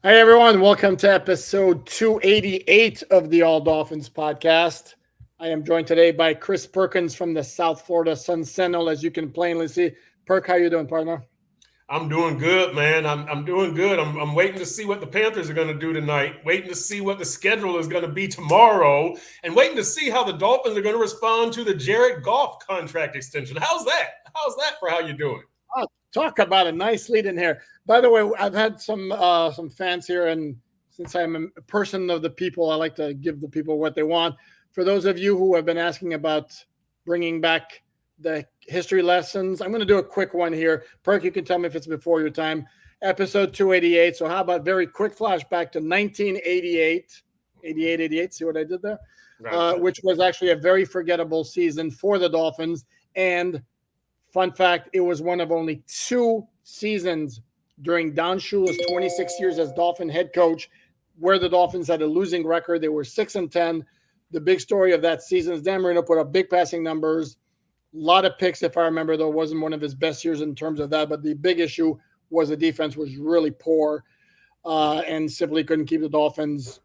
Hi, everyone. Welcome to episode 288 of the All Dolphins podcast. I am joined today by Chris Perkins from the South Florida Sun-Sentinel. As you can plainly see, Perk, how you doing, partner? I'm doing good, man. I'm doing good. I'm waiting to see what the Panthers are going to do tonight, waiting to see what the schedule is going to be tomorrow, and waiting to see how the Dolphins are going to respond to the Jared Goff contract extension. How's that? How's that for how you're doing? Oh, talk about a nice lead in here. By the way, I've had some fans here, and since I'm a person of the people, I like to give the people what they want. For those of you who have been asking about bringing back the history lessons, I'm going to do a quick one here. Perk, you can tell me if it's before your time. Episode 288. So how about very quick flashback to 1988, 88. See what I did there? Which was actually a very forgettable season for the Dolphins. And fun fact, it was one of only two seasons during Don Shula's 26 years as Dolphin head coach where the Dolphins had a losing record. They were 6-10. The big story of that season is Dan Marino put up big passing numbers, a lot of picks, if I remember, though. It wasn't one of his best years in terms of that. But the big issue was the defense was really poor and simply couldn't keep the Dolphins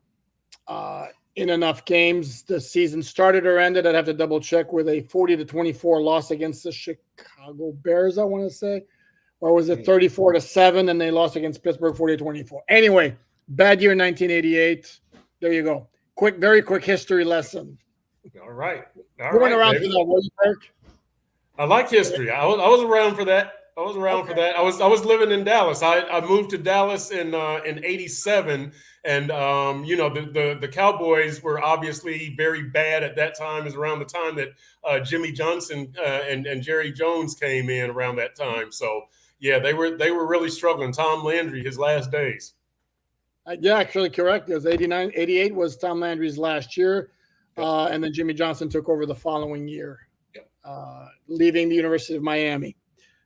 in enough games. The season started or ended, I'd have to double check, with a 40-24 loss against the Chicago Bears, I want to say. Or was it 34-7 and they lost against Pittsburgh 40-24? Anyway, bad year 1988. There you go. Very quick history lesson. All right. Going around to that, will you, Perk? I like history. I was around for that. I was around for that. I was living in Dallas. I moved to Dallas in '87, and the Cowboys were obviously very bad at that time. Is around the time that Jimmy Johnson and Jerry Jones came in around that time. So yeah, they were really struggling. Tom Landry, his last days. Yeah, actually correct. It was 89, 88 was Tom Landry's last year, and then Jimmy Johnson took over the following year. Leaving the University of Miami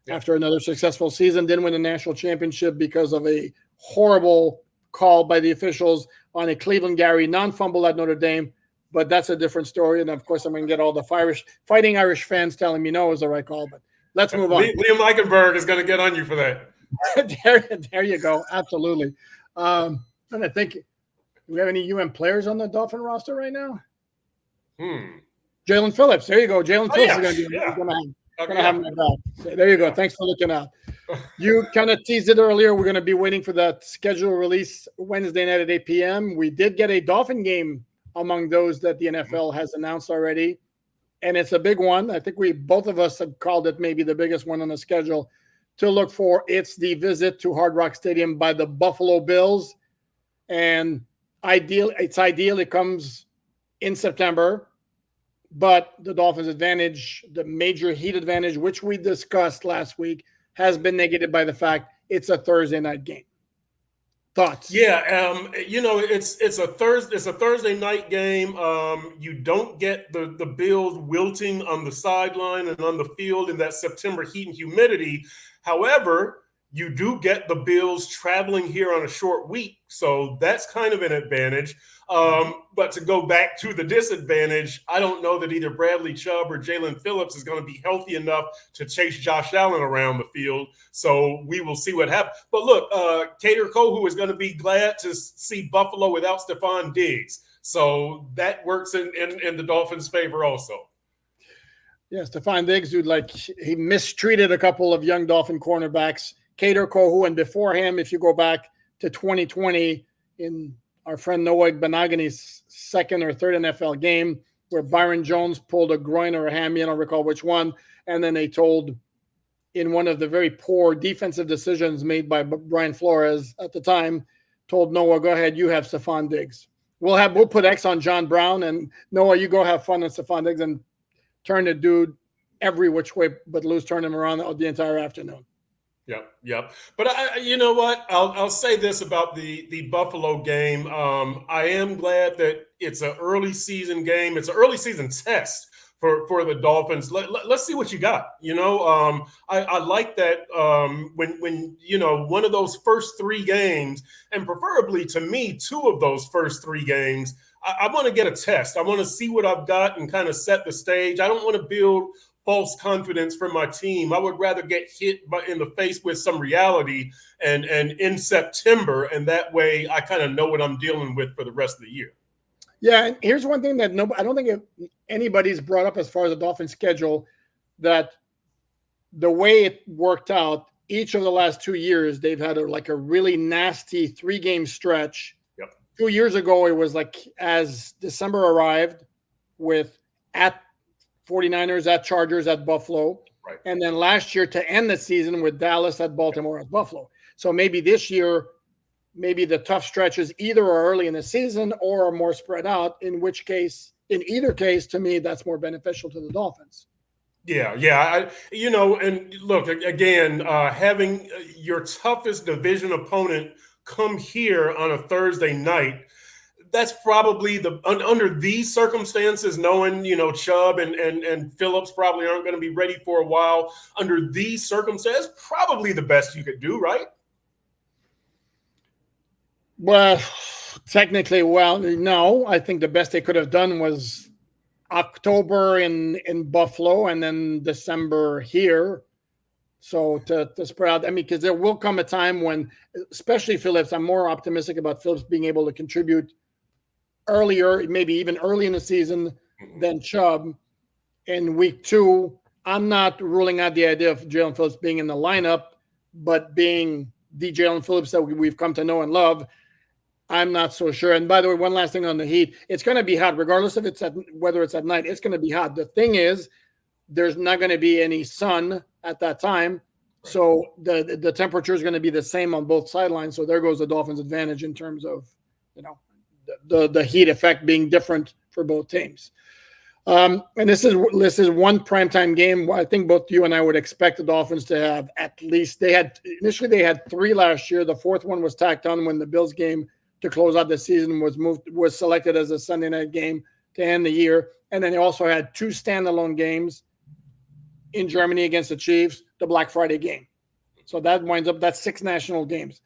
after another successful season. Didn't win a national championship because of a horrible call by the officials on a Cleveland Gary non-fumble at Notre Dame. But that's a different story. And of course, I'm going to get all the fighting Irish fans telling me no, it was the right call. But let's move on. Liam Eichenberg is going to get on you for that. there you go. Absolutely. And I think, do we have any players on the Dolphin roster right now? Jalen Phillips. There you go. Jalen Phillips is going to have him back. So there you go. Thanks for looking out. You kind of teased it earlier. We're going to be waiting for that schedule release Wednesday night at 8 p.m. We did get a Dolphin game among those that the NFL has announced already, and it's a big one. I think both of us had called it maybe the biggest one on the schedule to look for. It's the visit to Hard Rock Stadium by the Buffalo Bills, and it's ideal. It comes in September. But the Dolphins' advantage, the major heat advantage, which we discussed last week, has been negated by the fact it's a Thursday night game. Thoughts? Yeah, it's a Thursday night game. You don't get the Bills wilting on the sideline and on the field in that September heat and humidity. However, you do get the Bills traveling here on a short week, so that's kind of an advantage. But to go back to the disadvantage, I don't know that either Bradley Chubb or Jalen Phillips is going to be healthy enough to chase Josh Allen around the field. So we will see what happens. But look, Kader Kohu is going to be glad to see Buffalo without Stephon Diggs. So that works in the Dolphins' favor also. Yeah, Stephon Diggs, he mistreated a couple of young Dolphin cornerbacks, Kader Kohu, and before him, if you go back to 2020 in our friend Noah Benagani's second or third NFL game, where Byron Jones pulled a groin or a hammy, I don't recall which one, and then they told, in one of the very poor defensive decisions made by Brian Flores at the time, told Noah, go ahead, you have Stephon Diggs. We'll put X on John Brown, and Noah, you go have fun on Stephon Diggs and turn the dude every which way but lose, turn him around the entire afternoon. Yep. But you know what? I'll say this about the Buffalo game. I am glad that it's an early season game. It's an early season test for the Dolphins. Let's see what you got. I like that when one of those first three games, and preferably to me, two of those first three games, I want to get a test. I want to see what I've got and kind of set the stage. I don't want to build false confidence from my team. I would rather get hit in the face with some reality and in September, and that way I kind of know what I'm dealing with for the rest of the year. Yeah, and here's one thing that I don't think anybody's brought up as far as the Dolphins schedule, that the way it worked out, each of the last 2 years, they've had a really nasty 3-game stretch. Yep. 2 years ago, it was like as December arrived with at 49ers, at Chargers, at Buffalo. Right. And then last year to end the season with Dallas, at Baltimore, at Buffalo. So maybe this year, maybe the tough stretches either are early in the season or are more spread out, in either case, to me, that's more beneficial to the Dolphins. Yeah. And look, again, having your toughest division opponent come here on a Thursday night, that's probably under these circumstances, knowing, Chubb and Phillips probably aren't going to be ready for a while. Under these circumstances, probably the best you could do, right? Well, technically, no. I think the best they could have done was October in Buffalo and then December here. So to spread out, because there will come a time when, especially Phillips, I'm more optimistic about Phillips being able to contribute earlier, maybe even early in the season than Chubb. In week 2, I'm not ruling out the idea of Jalen Phillips being in the lineup, but being the Jalen Phillips that we've come to know and love, I'm not so sure. And by the way, one last thing on the heat, it's going to be hot, regardless of whether it's at night, it's going to be hot. The thing is, there's not going to be any sun at that time. Right. So the temperature is going to be the same on both sidelines. So there goes the Dolphins' advantage in terms of, the heat effect being different for both teams. And this is one primetime game. I think both you and I would expect the Dolphins to have at least, initially they had 3 last year. The 4th one was tacked on when the Bills game to close out the season was selected as a Sunday night game to end the year. And then they also had 2 standalone games in Germany against the Chiefs, the Black Friday game. So that winds up, that's 6 national games.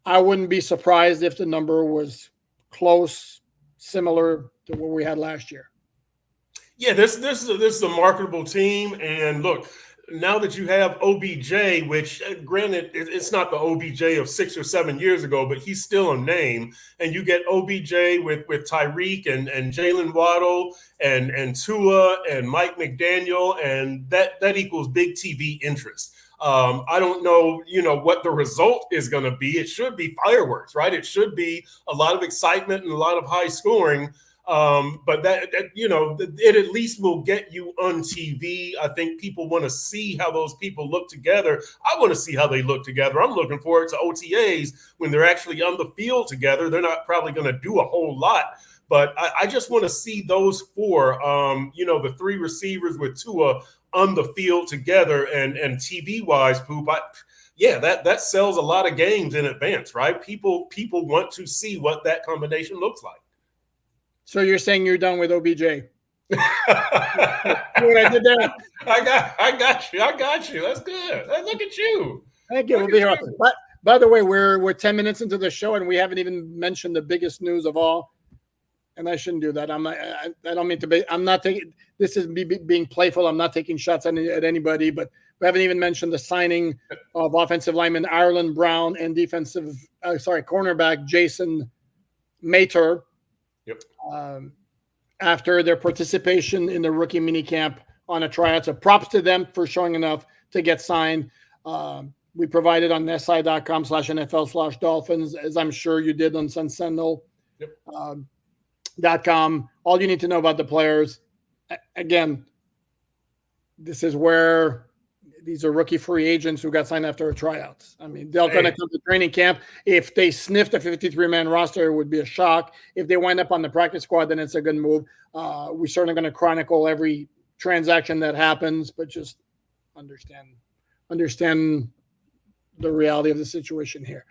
I wouldn't be surprised if the number was close, similar to what we had last year. Yeah, this is a marketable team. And look, now that you have OBJ, which granted, it's not the OBJ of 6 or 7 years ago, but he's still a name. And you get OBJ with Tyreek and Jalen Waddle and Tua and Mike McDaniel, and that equals big TV interest. I don't know, what the result is going to be. It should be fireworks, right? It should be a lot of excitement and a lot of high scoring. But that it at least will get you on TV. I think people want to see how those people look together. I want to see how they look together. I'm looking forward to OTAs when they're actually on the field together. They're not probably going to do a whole lot, but I just want to see those 4, the 3 receivers with Tua on the field together, and TV wise, Poop. That sells a lot of games in advance, right? People want to see what that combination looks like. So you're saying you're done with OBJ? What I did there? I got you. That's good. Look at you. Thank you. We'll be here. By the way, we're 10 minutes into the show and we haven't even mentioned the biggest news of all. And I shouldn't do that. I don't mean to be. I'm not taking. This is me being playful. I'm not taking shots at anybody. But we haven't even mentioned the signing of offensive lineman Ireland Brown and cornerback Jason Mater. Yep. After their participation in the rookie minicamp on a tryout. So props to them for showing enough to get signed. We provided on si.com/NFL/Dolphins, as I'm sure you did on Sun-Sentinel. Yep. .com. All you need to know about the players. Again, this is where these are rookie free agents who got signed after a tryout. I mean, they're going to come to training camp. If they sniffed a 53-man roster, it would be a shock. If they wind up on the practice squad, then it's a good move. We're certainly going to chronicle every transaction that happens, but just understand the reality of the situation here.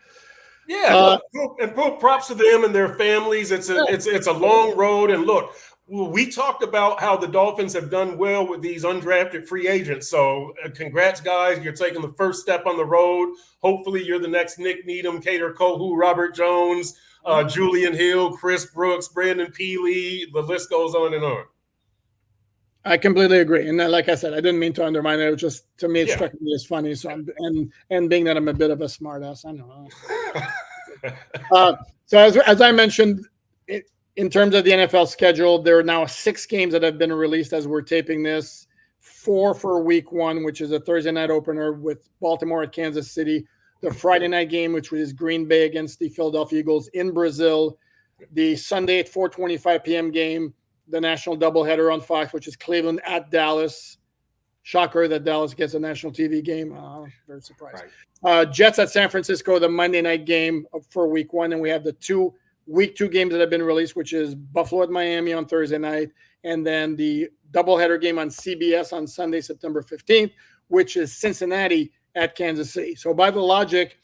Yeah, and props to them and their families. It's a long road, and look, we talked about how the Dolphins have done well with these undrafted free agents. So congrats, guys. You're taking the first step on the road. Hopefully you're the next Nick Needham, Kader Kohu, Robert Jones, Julian Hill, Chris Brooks, Brandon Peely. The list goes on and on. I completely agree. And like I said, I didn't mean to undermine it. It was just, to me, it Yeah. struck me as funny. So, and being that I'm a bit of a smartass, I know. So as I mentioned, in terms of the NFL schedule, there are now 6 games that have been released as we're taping this. 4 for week 1, which is a Thursday night opener with Baltimore at Kansas City. The Friday night game, which was Green Bay against the Philadelphia Eagles in Brazil. The Sunday at 4:25 p.m. game, the national doubleheader on Fox, which is Cleveland at Dallas. Shocker that Dallas gets a national TV game. Very surprised. Right. Jets at San Francisco, the Monday night game for week 1. And we have the week 2 games that have been released, which is Buffalo at Miami on Thursday night. And then the doubleheader game on CBS on Sunday, September 15th, which is Cincinnati at Kansas City. So by the logic,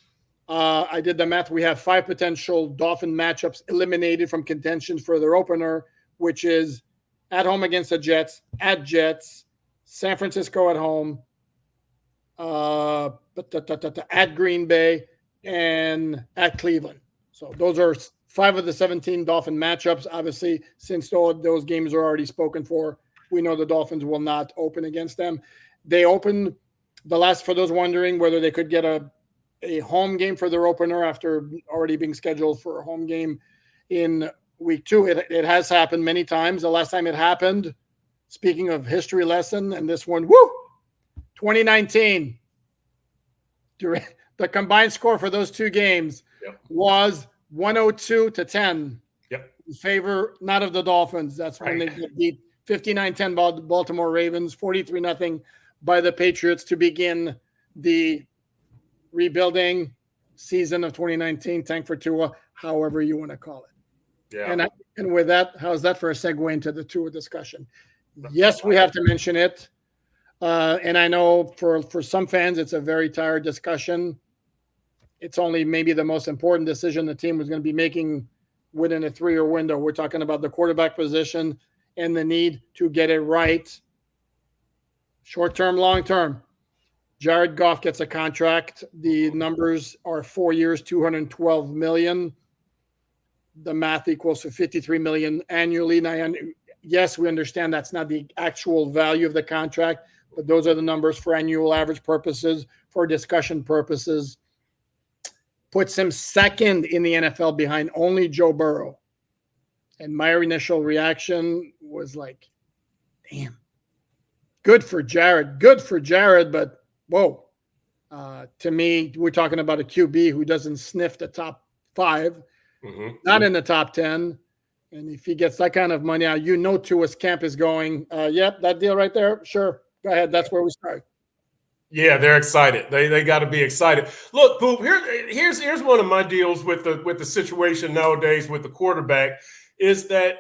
I did the math. We have 5 potential Dolphin matchups eliminated from contention for their opener, which is at home against the Jets, at Jets, San Francisco at home, at Green Bay, and at Cleveland. So those are 5 of the 17 Dolphin matchups. Obviously, since those games are already spoken for, we know the Dolphins will not open against them. They opened the last, for those wondering whether they could get a home game for their opener after already being scheduled for a home game in week 2. It has happened many times. The last time it happened, speaking of history lesson, and this one, 2019. The combined score for those 2 games was 102-10 in favor, not of the Dolphins. That's when they beat 59-10 Baltimore Ravens, 43-0 by the Patriots to begin the rebuilding season of 2019. Tank for Tua, however you want to call it. Yeah. And with that, how's that for a segue into the Tua discussion? Yes, we have to mention it. And I know for some fans, it's a very tired discussion. It's only maybe the most important decision the team was going to be making within a 3-year window. We're talking about the quarterback position and the need to get it right. Short-term, long-term. Jared Goff gets a contract. The numbers are 4 years, $212 million. The math equals to $53 million annually. Now, yes, we understand that's not the actual value of the contract, but those are the numbers for annual average purposes, for discussion purposes. Puts him second in the NFL behind only Joe Burrow. And my initial reaction was like, damn. Good for Jared, but whoa. To me, we're talking about a QB who doesn't sniff the top 5, not in the top 10. And if he gets that kind of money out, Tua's camp is going, yep, that deal right there, sure. Go ahead, that's where we start. Yeah, they're excited. They got to be excited. Look, Poop, here's one of my deals with the situation nowadays with the quarterback is that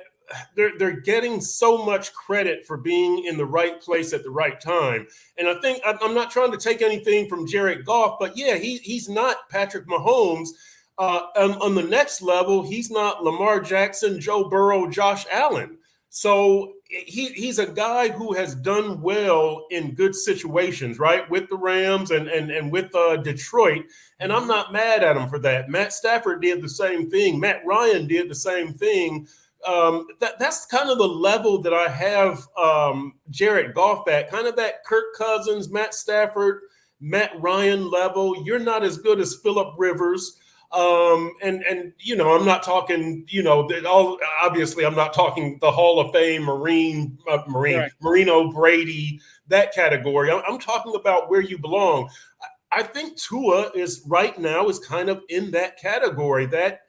they're getting so much credit for being in the right place at the right time. And I think I'm not trying to take anything from Jared Goff, but yeah, he's not Patrick Mahomes. On the next level, he's not Lamar Jackson, Joe Burrow, Josh Allen. So he's a guy who has done well in good situations, right? With the Rams and with Detroit. And I'm not mad at him for that. Matt Stafford did the same thing. Matt Ryan did the same thing. That's kind of the level that I have Jared Goff at, kind of that Kirk Cousins, Matt Stafford, Matt Ryan level. You're not as good as Phillip Rivers. And I'm not talking, obviously I'm not talking the Hall of Fame Marino Brady, that category. I'm talking about where you belong. I think Tua is right now is kind of in that category, that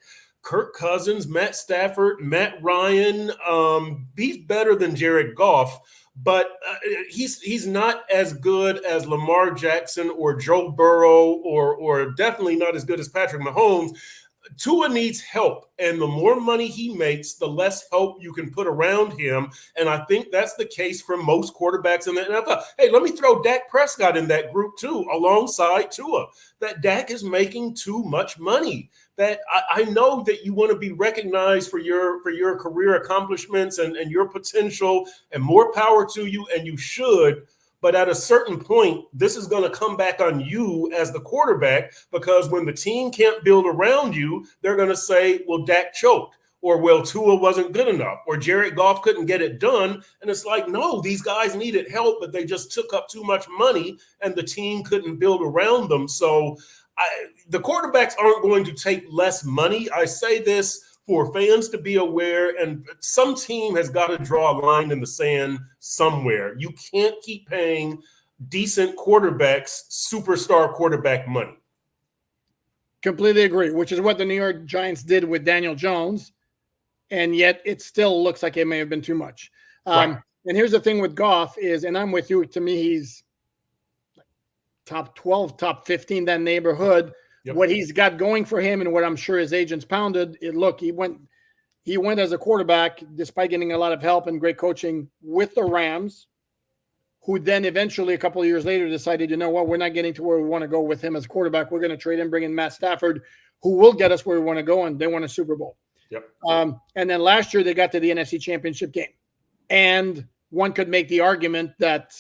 Kirk Cousins, Matt Stafford, Matt Ryan, he's better than Jared Goff. But he's not as good as Lamar Jackson or Joe Burrow or definitely not as good as Patrick Mahomes. Tua needs help, and the more money he makes, the less help you can put around him. And I think that's the case for most quarterbacks in the NFL. Hey, let me throw Dak Prescott in that group too, alongside Tua. That Dak is making too much money. That I know that you want to be recognized for your career accomplishments and your potential, and more power to you, and you should. But at a certain point, this is going to come back on you as the quarterback, because when the team can't build around you, they're going to say, well, Dak choked. or well, Tua wasn't good enough, or Jared Goff couldn't get it done. And it's like, no, these guys needed help, but they just took up too much money and the team couldn't build around them. So the quarterbacks aren't going to take less money. I say this for fans to be aware, and some team has got to draw a line in the sand somewhere. You can't keep paying decent quarterbacks superstar quarterback money. Completely agree, which is what the New York Giants did with Daniel Jones, and yet it still looks like it may have been too much. Right. And here's the thing with Goff is, and I'm with you, to me, he's top 12, top 15, that neighborhood. Yep. What he's got going for him and what I'm sure his agents pounded, he went as a quarterback, despite getting a lot of help and great coaching with the Rams, who then eventually a couple of years later decided, you know what, we're not getting to where we want to go with him as quarterback. We're going to trade him, bring in Matt Stafford, who will get us where we want to go, and they won a Super Bowl. Yep. And then last year they got to the NFC Championship game. And one could make the argument that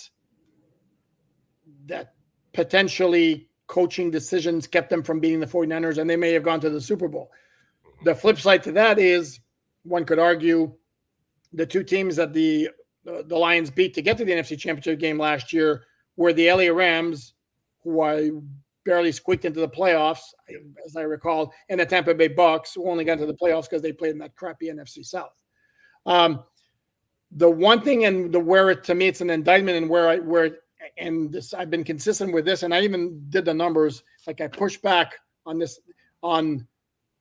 potentially coaching decisions kept them from beating the 49ers, and they may have gone to the Super Bowl. The flip side to that is, one could argue, the two teams that the Lions beat to get to the NFC Championship game last year were the LA Rams, who I barely squeaked into the playoffs, as I recall, and the Tampa Bay Bucks, who only got to the playoffs because they played in that crappy NFC South. The one thing, and to me, it's an indictment, and I've been consistent with this, and I even did the numbers. Like, I pushed back on this, on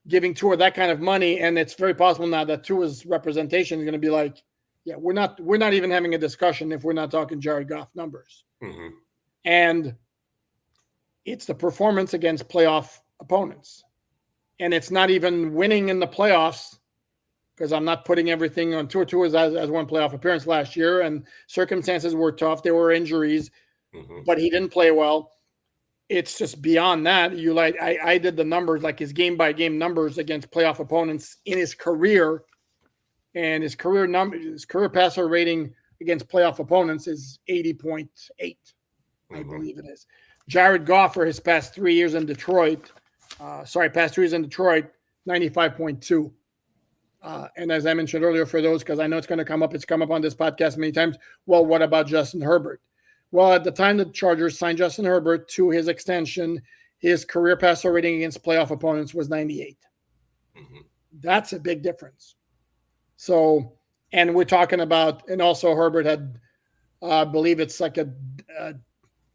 giving Tua that kind of money, and it's very possible now that Tua's representation is going to be like, yeah, we're not even having a discussion if we're not talking Jared Goff numbers. Mm-hmm. And it's the performance against playoff opponents, and it's not even winning in the playoffs, because I'm not putting everything on Tua. Tua as one playoff appearance last year, and circumstances were tough. There were injuries, but he didn't play well. It's just beyond that. I did the numbers, like his game-by-game numbers against playoff opponents in his career, and his career passer rating against playoff opponents is 80.8, I believe it is. Jared Goff for his past 3 years in Detroit, 95.2. And as I mentioned earlier, for those, because I know it's going to come up, it's come up on this podcast many times. Well, what about Justin Herbert? Well, at the time the Chargers signed Justin Herbert to his extension, his career passer rating against playoff opponents was 98. That's a big difference. So, and we're talking about, and also Herbert had, I believe it's like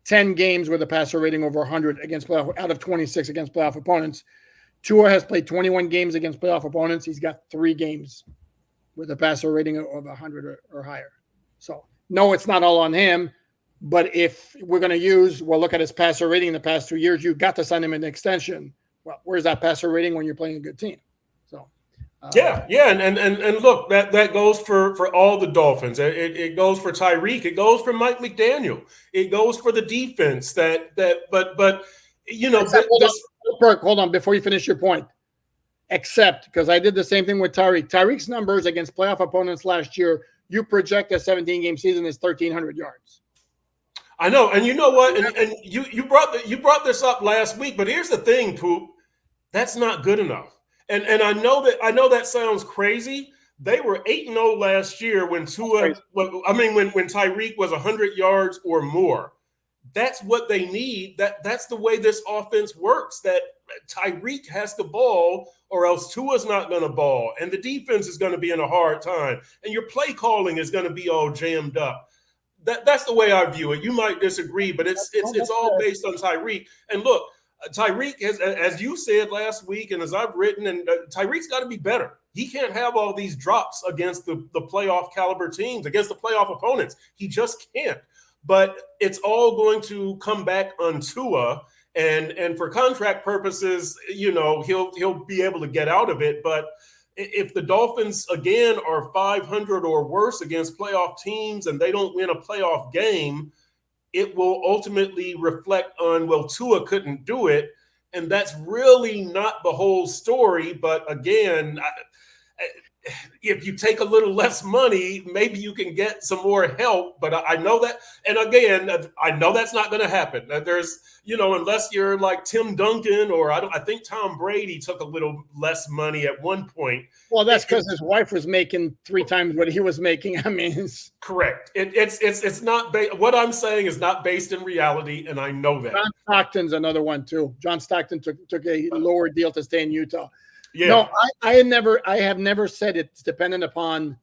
10 games with a passer rating over 100 against playoff, out of 26 against playoff opponents. Tua has played 21 games against playoff opponents. He's got 3 games with a passer rating of 100 or higher. So, no, it's not all on him. But if we're going to look at his passer rating in the past 2 years, you've got to sign him an extension. Well, where's that passer rating when you're playing a good team? So, and look, that goes for all the Dolphins. It goes for Tyreek. It goes for Mike McDaniel. It goes for the defense. But you know, Perk, hold on before you finish your point. Except, because I did the same thing with Tyreek. Tyreek's numbers against playoff opponents last year, you project a 17-game season is 1,300 yards. I know, and you know what? And you brought this up last week, but here's the thing, Poop. That's not good enough. And I know that sounds crazy. They were 8-0 last year when when Tyreek was 100 yards or more. That's what they need. That's the way this offense works. That Tyreek has the ball, or else Tua's not going to ball, and the defense is going to be in a hard time, and your play calling is going to be all jammed up. That's the way I view it. You might disagree, but it's all based on Tyreek. And look, Tyreek, as you said last week, and as I've written, and Tyreek's got to be better. He can't have all these drops against the playoff caliber teams, against the playoff opponents. He just can't. But it's all going to come back on Tua, and for contract purposes, you know, he'll be able to get out of it. But if the Dolphins again are 500 or worse against playoff teams and they don't win a playoff game, it will ultimately reflect on, well, Tua couldn't do it, and that's really not the whole story. But again, if you take a little less money, maybe you can get some more help. But I know that, and again, I know that's not going to happen. There's, unless you're like Tim Duncan or I think Tom Brady took a little less money at one point. Well, that's because his wife was making 3 times what he was making. I mean, correct. It's not what I'm saying is not based in reality, and I know that. John Stockton's another one too. John Stockton took a lower deal to stay in Utah. Yeah. No, I have never said it's dependent upon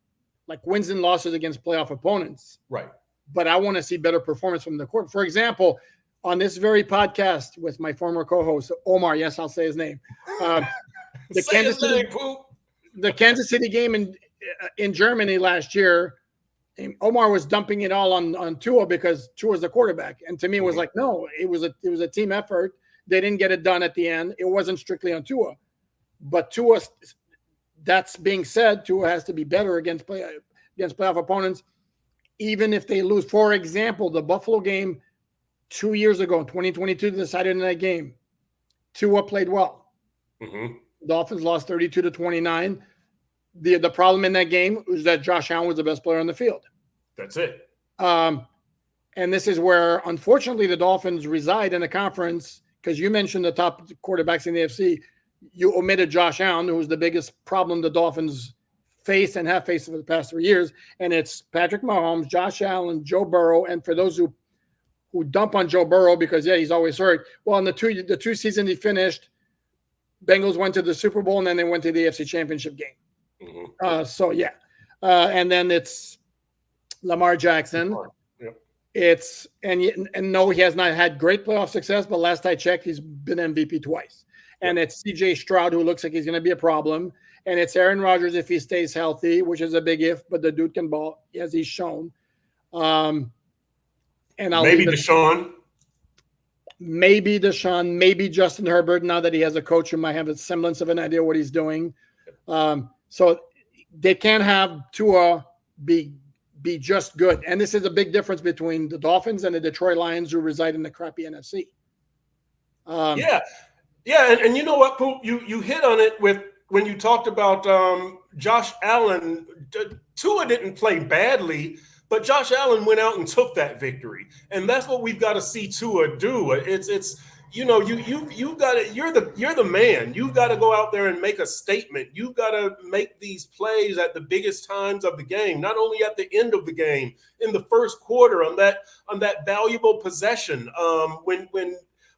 like wins and losses against playoff opponents. Right. But I want to see better performance from the court. For example, on this very podcast with my former co-host Omar, yes, I'll say his name. The Kansas City game in Germany last year, Omar was dumping it all on Tua because Tua's the quarterback, and to me it was like, no, it was a team effort. They didn't get it done at the end. It wasn't strictly on Tua. But Tua, that's being said, Tua has to be better against playoff opponents, even if they lose. For example, the Buffalo game 2 years ago in 2022, the Saturday night game, Tua played well. Mm-hmm. Dolphins lost 32-29. The problem in that game was that Josh Allen was the best player on the field. That's it. And this is where, unfortunately, the Dolphins reside in the conference, because you mentioned the top quarterbacks in the AFC. You omitted Josh Allen, who was the biggest problem the Dolphins face and have faced for the past 3 years. And it's Patrick Mahomes, Josh Allen, Joe Burrow. And for those who dump on Joe Burrow because, he's always hurt. Well, in the two seasons he finished, Bengals went to the Super Bowl and then they went to the AFC Championship game. Mm-hmm. And then it's Lamar Jackson. Yep. And no, he has not had great playoff success, but last I checked, he's been MVP twice. And it's CJ Stroud, who looks like he's going to be a problem. And it's Aaron Rodgers if he stays healthy, which is a big if, but the dude can ball, as he's shown. And maybe Deshaun. Maybe Deshaun, maybe Justin Herbert, now that he has a coach who might have a semblance of an idea what he's doing. So they can't have Tua be just good. And this is a big difference between the Dolphins and the Detroit Lions, who reside in the crappy NFC. Yeah, and you know what, Poop? You hit on it when you talked about Josh Allen. Tua didn't play badly, but Josh Allen went out and took that victory, and that's what we've got to see Tua do. It's you've got to, you're the man. You've got to go out there and make a statement. You've got to make these plays at the biggest times of the game, not only at the end of the game, in the first quarter on that valuable possession.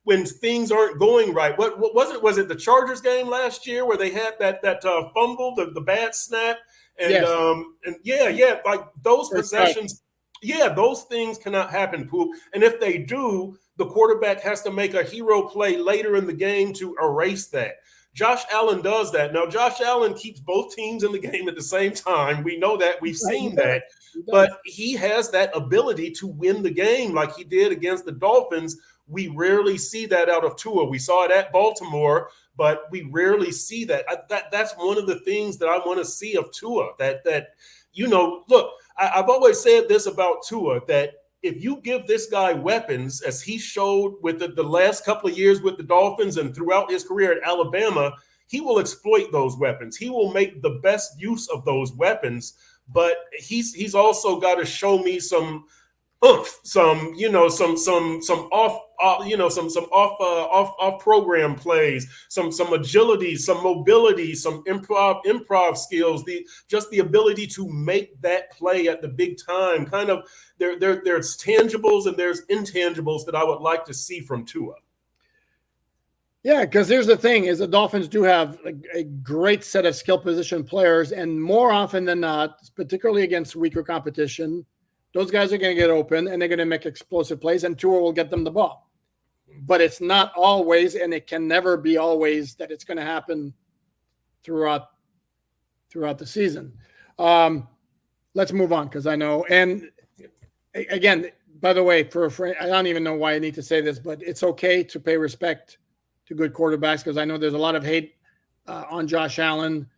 When things aren't going right. What was it? Was it the Chargers game last year where they had that fumble, the bad snap? Like those possessions, those things cannot happen, Poop. And if they do, the quarterback has to make a hero play later in the game to erase that. Josh Allen does that. Now, Josh Allen keeps both teams in the game at the same time. We know that. We've seen that. But he has that ability to win the game like he did against the Dolphins. We rarely see that out of Tua. We saw it at Baltimore, but we rarely see that. That's one of the things that I want to see of Tua. Look, I've always said this about Tua, that if you give this guy weapons, as he showed with the last couple of years with the Dolphins and throughout his career at Alabama, he will exploit those weapons. He will make the best use of those weapons, but he's also got to show me some some off program plays, some agility, some mobility, some improv skills, the ability to make that play at the big time. Kind of there's tangibles and there's intangibles that I would like to see from Tua. Yeah, because here's the thing: is the Dolphins do have a great set of skill position players, and more often than not, particularly against weaker competition, those guys are going to get open and they're going to make explosive plays, and Tua will get them the ball. But it's not always, and it can never be always, that it's going to happen throughout the season. Let's move on, because I know. And again, by the way, for I don't even know why I need to say this, but it's okay to pay respect to good quarterbacks, because I know there's a lot of hate on Josh Allen.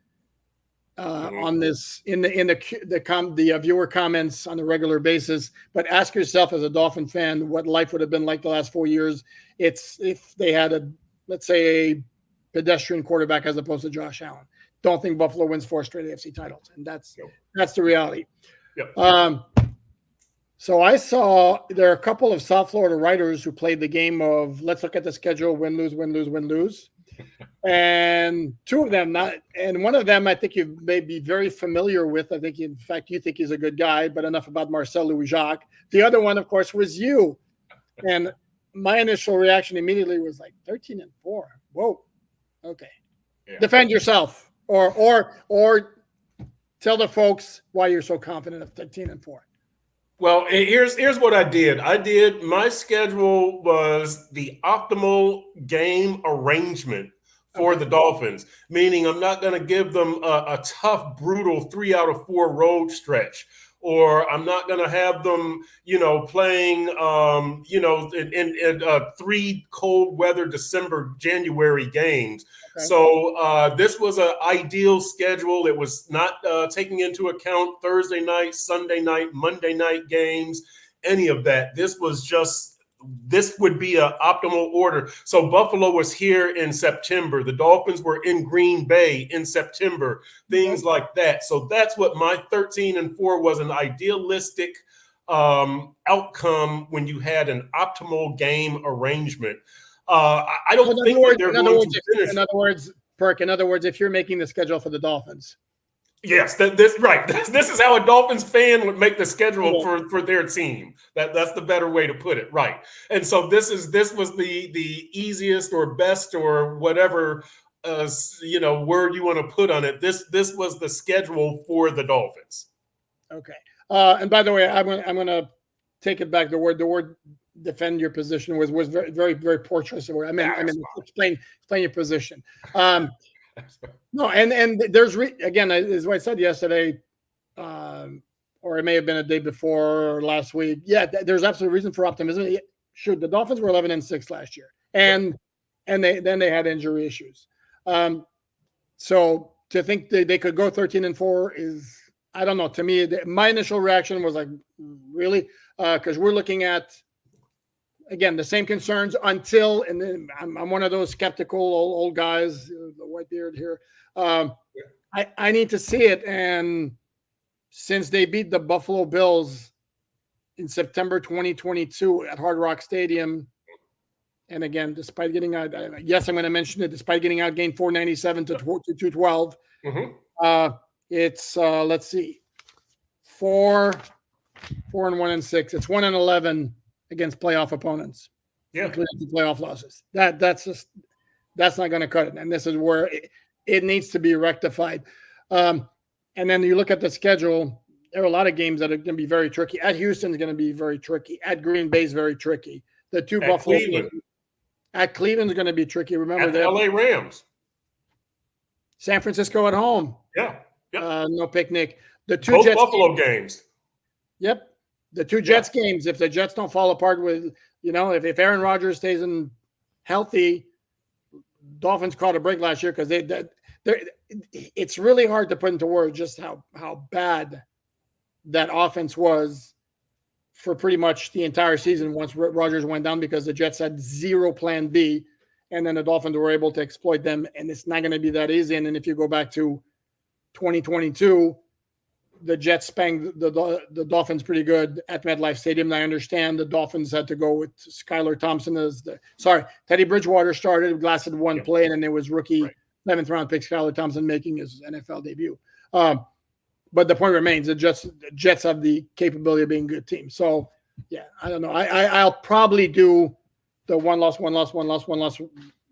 On this in the viewer comments on a regular basis, but ask yourself as a Dolphin fan what life would have been like the last 4 years. It's if they had let's say a pedestrian quarterback as opposed to Josh Allen. don't think Buffalo wins 4 straight AFC titles, and that's the reality. Yep. So I saw there are a couple of South Florida writers who played the game of let's look at the schedule, win, lose, win, lose, win, lose. And two of them, and one of them I think you may be very familiar with. I think, in fact, you think he's a good guy, but enough about Marcel Louis-Jacques. The other one, of course, was you. And my initial reaction immediately was like 13-4. Whoa. Okay. Yeah. Defend yourself or tell the folks why you're so confident of 13-4. Well, here's what I did. My schedule was the optimal game arrangement for the Dolphins, meaning I'm not going to give them a tough, brutal 3 out of 4 road stretch, or I'm not going to have them, playing, in 3 cold weather December, January games. Okay. So this was an ideal schedule. It was not taking into account Thursday night, Sunday night, Monday night games, any of that. This would be an optimal order. So Buffalo was here in September. The Dolphins were in Green Bay in September, things like that. So that's what my 13-4 was, an idealistic outcome when you had an optimal game arrangement. I don't think they're going to finish. In other words, Perk, if you're making the schedule for the Dolphins. Yes, right. This is how a Dolphins fan would make the schedule for their team. That's the better way to put it, right? And so this was the easiest or best or whatever word you want to put on it. This was the schedule for the Dolphins. Okay. And by the way, I'm going to take it back. The word defend your position was very, very, very poor choice of word. I mean, explain your position. No, and there's again, as I said yesterday, or it may have been a day before or last week. Yeah, there's absolute reason for optimism. Sure, the Dolphins were 11-6 last year, and they had injury issues. So to think they could go 13-4 is, I don't know. To me, my initial reaction was like, really, because we're looking at, again, the same concerns until, and then I'm one of those skeptical old guys, the white beard here. I need to see it. And since they beat the Buffalo Bills in September 2022 at Hard Rock Stadium, and again, despite getting out, yes, I'm going to mention it, despite getting outgained 497 to 212, it's, let's see, 4-1-6. It's 1-11 against playoff opponents, including the playoff losses. That's not going to cut it. And this is where it needs to be rectified. And then you look at the schedule, there are a lot of games that are going to be very tricky. At Houston is going to be very tricky. At Green Bay is very tricky. The two Buffalo games. At Cleveland is going to be tricky. Remember that. LA Rams. San Francisco at home. Yeah. Yep. No picnic. The two Both Jets Buffalo games. Yep. The two Jets games, if the Jets don't fall apart with, if Aaron Rodgers stays in healthy, Dolphins caught a break last year because it's really hard to put into words just how bad that offense was for pretty much the entire season once Rodgers went down, because the Jets had zero plan B, and then the Dolphins were able to exploit them, and it's not going to be that easy. And then if you go back to 2022, the Jets spanked the Dolphins pretty good at MetLife Stadium. And I understand the Dolphins had to go with Skylar Thompson Teddy Bridgewater started, lasted one play, and then there was rookie 7th round pick Skylar Thompson making his NFL debut. But the point remains, the Jets have the capability of being a good team. So, yeah, I don't know. I'll probably do the one loss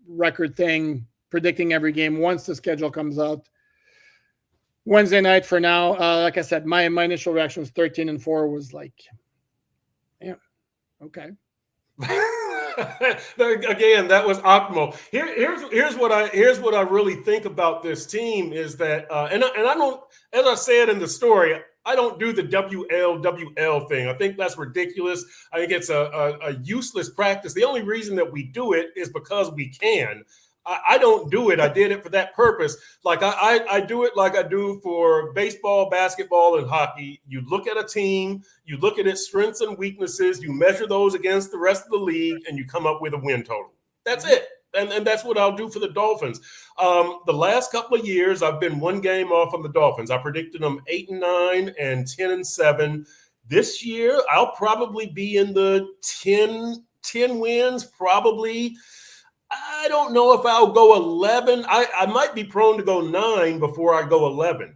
record thing, predicting every game once the schedule comes out Wednesday night. For now, like I said, my initial reaction was 13-4 was like, yeah, okay. Again, that was optimal. Here's what I really think about this team is that, and I don't, as I said in the story, I don't do the WL thing. I think that's ridiculous. I think it's a useless practice. The only reason that we do it is because we can. I don't do it. I did it for that purpose. Like I do it like I do for baseball, basketball, and hockey. You look at a team, you look at its strengths and weaknesses, you measure those against the rest of the league, and you come up with a win total. That's it. And that's what I'll do for the Dolphins. The last couple of years, I've been one game off on the Dolphins. I predicted them 8-9 and 10-7. This year, I'll probably be in the 10 wins, probably. I don't know if I'll go 11. I might be prone to go 9 before I go 11.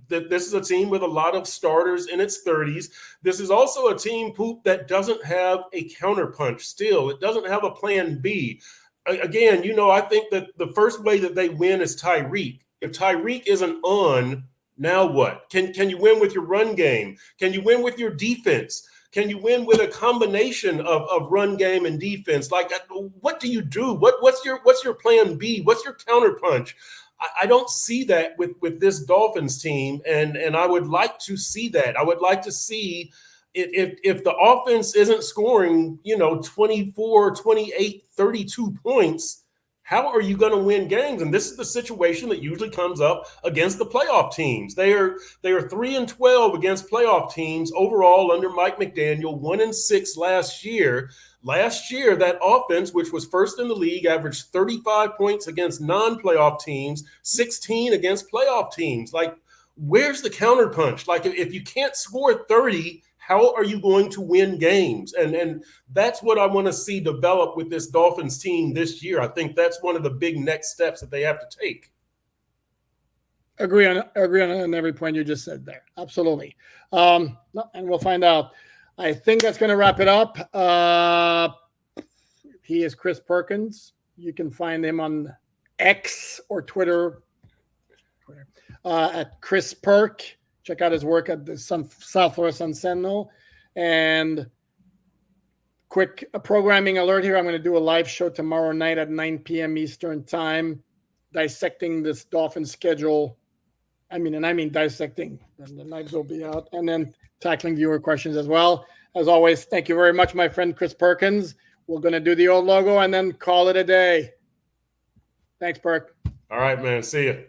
This is a team with a lot of starters in its 30s. This is also a team, Poop, that doesn't have a counterpunch still. It doesn't have a plan B. Again, I think that the first way that they win is Tyreek. If Tyreek isn't on, now what? Can you win with your run game? Can you win with your defense? Can you win with a combination of run game and defense? Like, what do you do? What's your plan B? What's your counterpunch? I don't see that with this Dolphins team, and I would like to see that. I would like to see if the offense isn't scoring, 24, 28, 32 points, how are you going to win games? And this is the situation that usually comes up against the playoff teams. They are 3-12 against playoff teams overall under Mike McDaniel, 1-6 last year. Last year, that offense, which was first in the league, averaged 35 points against non-playoff teams, 16 against playoff teams. Like, where's the counterpunch? Like, if you can't score 30, how are you going to win games? And that's what I want to see develop with this Dolphins team this year. I think that's one of the big next steps that they have to take. Agree on every point you just said there. Absolutely. And we'll find out. I think that's going to wrap it up. He is Chris Perkins. You can find him on X or Twitter at Chris Perk. Check out his work at the South Florida Sun-Sentinel. And quick programming alert here. I'm going to do a live show tomorrow night at 9 p.m. Eastern time, dissecting this Dolphins schedule. I mean dissecting. And the knives will be out. And then tackling viewer questions as well. As always, thank you very much, my friend Chris Perkins. We're going to do the old logo and then call it a day. Thanks, Perk. All right, man. See you.